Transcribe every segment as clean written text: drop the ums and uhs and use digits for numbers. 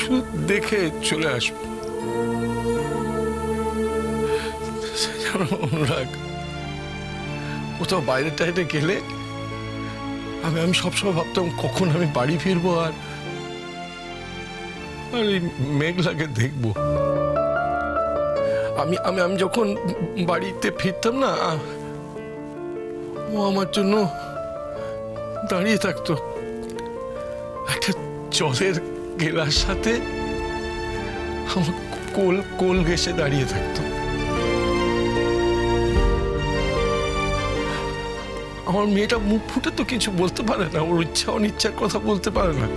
শুধু দেখে চলে আসব। অনুরাগ, কোথাও বাইরে টাইরে গেলে আমি সবসময় ভাবতাম কখন আমি বাড়ি ফিরবো আর এই মেঘলাকে দেখবো। আমি আমি আমি যখন বাড়িতে ফিরতাম না, ও আমার জন্য দাঁড়িয়ে থাকতো একটা জলের গেলার সাথে, আমার কোল কোল ঘেঁষে দাঁড়িয়ে থাকতো। আমার মেয়েটা মুখ ফুটে তো কিছু বলতে পারে না, ওর ইচ্ছা অনিচ্ছার কথা বলতে পারে না।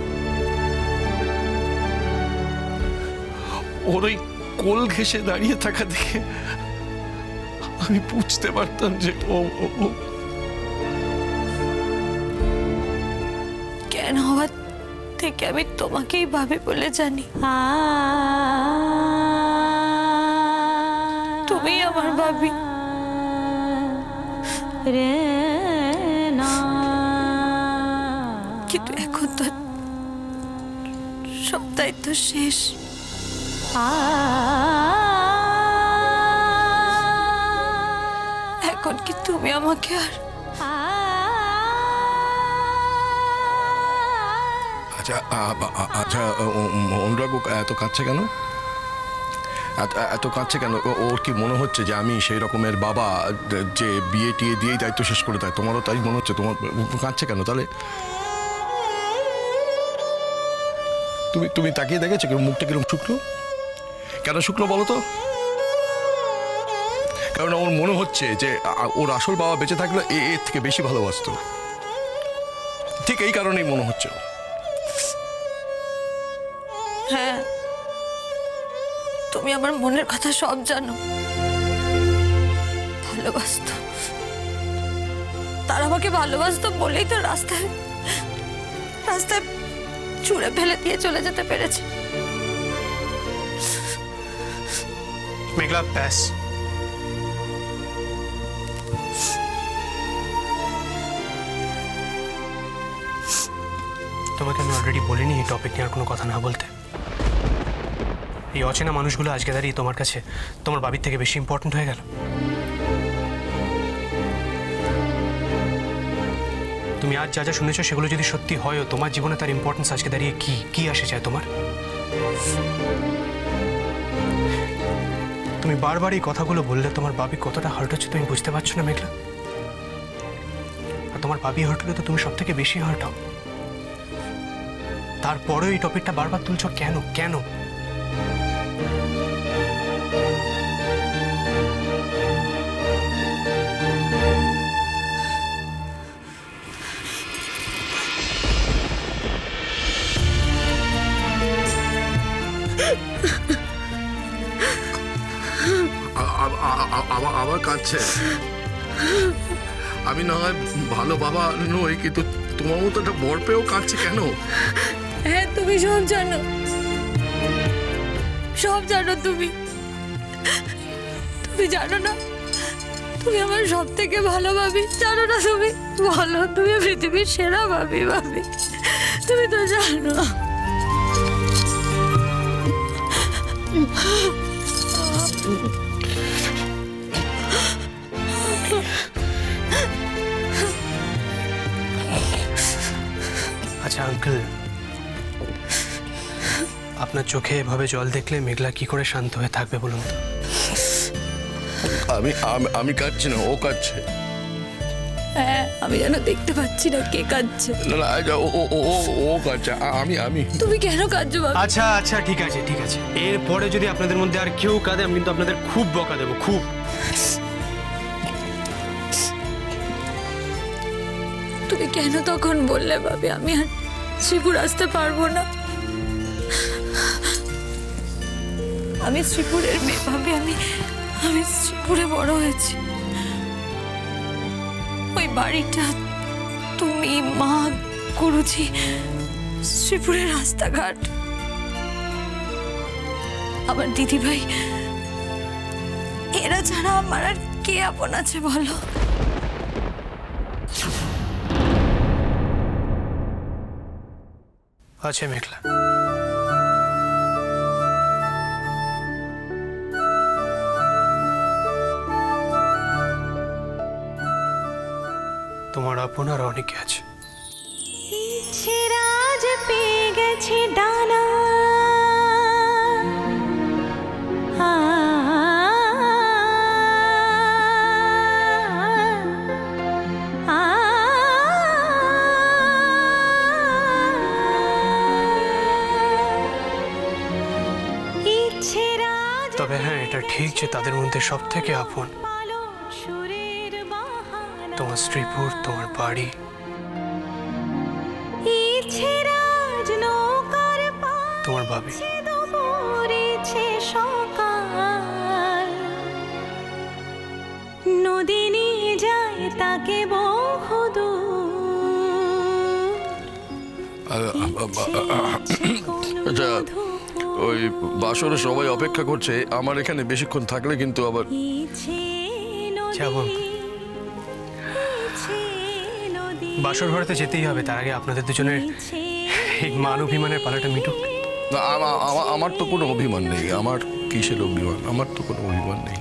ওর ওই কোল ঘেঁষে দাঁড়িয়ে থাকা দেখে আমি বুঝতে পারতাম যে ও কেন হওয়ার থেকে আমি তোমাকেই ভাবি বলে জানি। তুমি আমার ভাবি রে না, কিন্তু এখন তো সব দায়িত্ব শেষ। এখন কি তুমি আমাকে আর আচ্ছা আচ্ছা অনুরাগ এত কাঁদছে কেন? এত কাঁদছে কেন? ওর কি মনে হচ্ছে যে আমি সেই রকমের বাবা যে বিয়ে টিয়ে দিয়েই দায়িত্ব শেষ করে দেয়? তোমারও তাই মনে হচ্ছে? তোমার কাঁদছে কেন তাহলে? তুমি তাকিয়ে দেখেছো মুখটা কিরকম শুকনো? কেন শুকনো বলো তো? কারণ ওর মনে হচ্ছে যে ওর আসল বাবা বেঁচে থাকলে এর থেকে বেশি ভালোবাসতো। ঠিক এই কারণেই মনে হচ্ছে। হ্যাঁ, তুমি আমার মনের কথা সব জানো। ভালোবাসতো, তার আমাকে ভালোবাসতো বলেই তো রাস্তায় রাস্তায় ছুঁড়ে ফেলে দিয়ে চলে যেতে পেরেছে। মেঘলা, ব্যাস। তোমাকে আমি অলরেডি বলিনি এই টপিক নিয়ে আর কোনো কথা না বলতে। এই অচেনা মানুষগুলো আজকে দাঁড়িয়ে তোমার কাছে তোমার বাবির থেকে বেশি ইম্পর্টেন্ট হয়ে গেল। তুমি আজ যা যা শুনেছো সেগুলো যদি সত্যি হয়ও, তোমার জীবনে তার ইম্পর্টেন্স আজকে দাঁড়িয়ে কি আসে যায় তোমার? তুমি বারবার এই কথাগুলো বললে তোমার বাবি কতটা হার্ট হচ্ছে তুমি বুঝতে পারছো না মেঘলা? আর তোমার বাবি হার্ট হলে তো তুমি সব থেকে বেশি হার্ট হও। তারপরেও এই টপিকটা বারবার তুলছো কেন? কেন? আবার কাঁদছে। আমি না হয় ভালো বাবা নই, কিন্তু তোমার মতো একটা বর পেয়েও কাঁদছে কেন? হ্যাঁ, তুমি সব জানো, সব জানো। তুমি জানো না তুমি আমার সব থেকে ভালো ভাবি? জানো না তুমি? বলো, তুমি পৃথিবীর সেরা ভাবি। তুমি তো জানো। আচ্ছা আঙ্কেল, আপনার চোখে এভাবে জল দেখলে মেঘলা কি করে শান্ত হয়ে থাকবে বলুন তো? আমি কাঁদছি না, ও কাঁদছে। হ্যাঁ, আমি যেন দেখতে পাচ্ছি না কে কাঁদছে। ও কাঁদছে। আমি তুমি কেন কাঁদছো বাবা? আচ্ছা আচ্ছা, ঠিক আছে ঠিক আছে। এরপরে যদি আপনাদের মধ্যে আর কেউ কাঁদে আমি কিন্তু আপনাদের খুব বকা দেবো, খুব। তুমি কেন তখন বললে ভাবি আমি আর শ্রীপুর আসতে পারবো না? আমি শ্রীপুরের মেয়ে ভাবি, আমি শ্রীপুরে বড় হয়েছি। ওই বাড়িটা, তুমি, মা, গুরুজি, শ্রীপুরের রাস্তাঘাট, আমার দিদি ভাই, এরা ছাড়া আমার আর কে আপন আছে বলো? আছে মেঘলা, তোমার আপন আর অনেকে আছে। রাজ পেয়ে গেছে ডানা, তবে হ্যাঁ, এটা ঠিক যে তাদের মধ্যে সব থেকে আপন তোমার শ্রীপুর, তোমার বাড়ি। তোমার ভাবি। নদী নিয়ে যায় তাকে আচ্ছা, ওই বাসরে সবাই অপেক্ষা করছে, আমার এখানে বেশিক্ষণ থাকলে কিন্তু আবার যাবো। বাসর ঘরেতে যেতেই হবে, তার আগে আপনাদের দুজনের এই মান অভিমানের পালাটা মিটুক। না, আমার তো কোনো অভিমান নেই। আমার কিসের অভিমান? আমার তো কোনো অভিমান নেই।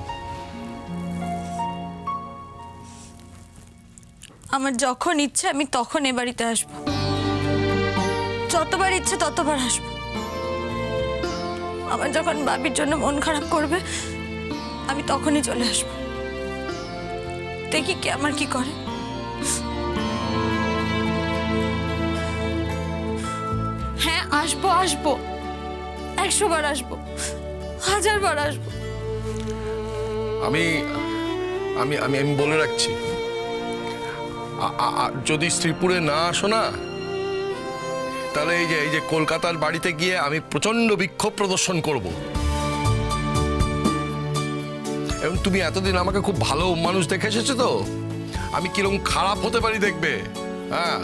আমার যখন ইচ্ছে আমি তখন এ বাড়িতে আসবো, যতবার ইচ্ছে ততবার আসবো। আমার যখন বাবির জন্য মন খারাপ করবে আমি তখনই চলে আসবো। দেখি কে আমার কি করে। হ্যাঁ, আসবো আসবো, 100 বার আসবো, 1000 বার আসবো। আমি আমি আমি আমি বলে রাখছি, যদি শ্রীপুরে না আসো না, তাহলে এই যে কলকাতার বাড়িতে গিয়ে আমি প্রচন্ড বিক্ষোভ প্রদর্শন করব। এবং তুমি এতদিন আমাকে খুব ভালো মানুষ দেখে এসেছো, তো আমি কিরকম খারাপ হতে পারি দেখবে। হ্যাঁ,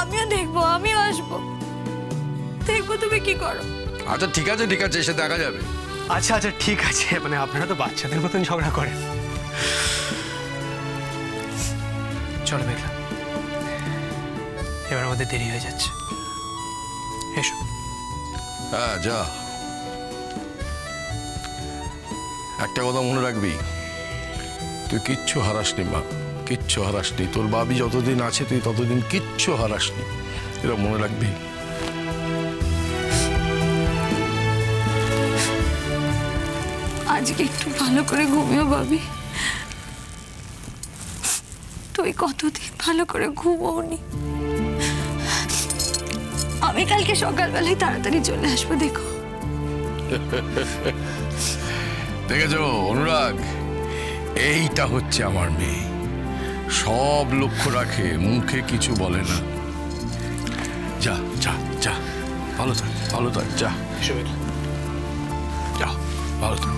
আমিও দেখবো, আমিও আসবো, দেখবো তুমি কি করো। আচ্ছা ঠিক আছে, ঠিক আছে, এসে দেখা যাবে। আচ্ছা আচ্ছা ঠিক আছে, মানে আপনারা তো বাচ্চাদের মতন ঝগড়া করেন। চলো মেঘলা, এবার আমাদের দেরি হয়ে যাচ্ছে, এসো। হ্যাঁ যা, একটা কথা মনে রাখবি, তুই কিচ্ছু হারাসনি মা, কিচ্ছু হারাসনি। তোর বাবি যতদিন আছে তুই ততদিন কিচ্ছু হারাসনি, এটা মনে রাখবি। আজকে একটু ভালো করে ঘুমিও বাবি, তুই কতদিন ভালো করে ঘুমোনি। আমি কালকে সকালবেলায় তাড়াতাড়ি চলে আসবো, দেখো। দেখেছো অনুরাগ, এইটা হচ্ছে আমার মেয়ে, সব লক্ষ্য রাখে, মুখে কিছু বলে না। যা যা যা, ভালো থাক, ভালো থাক, যা যা, ভালো থাক।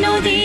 নদী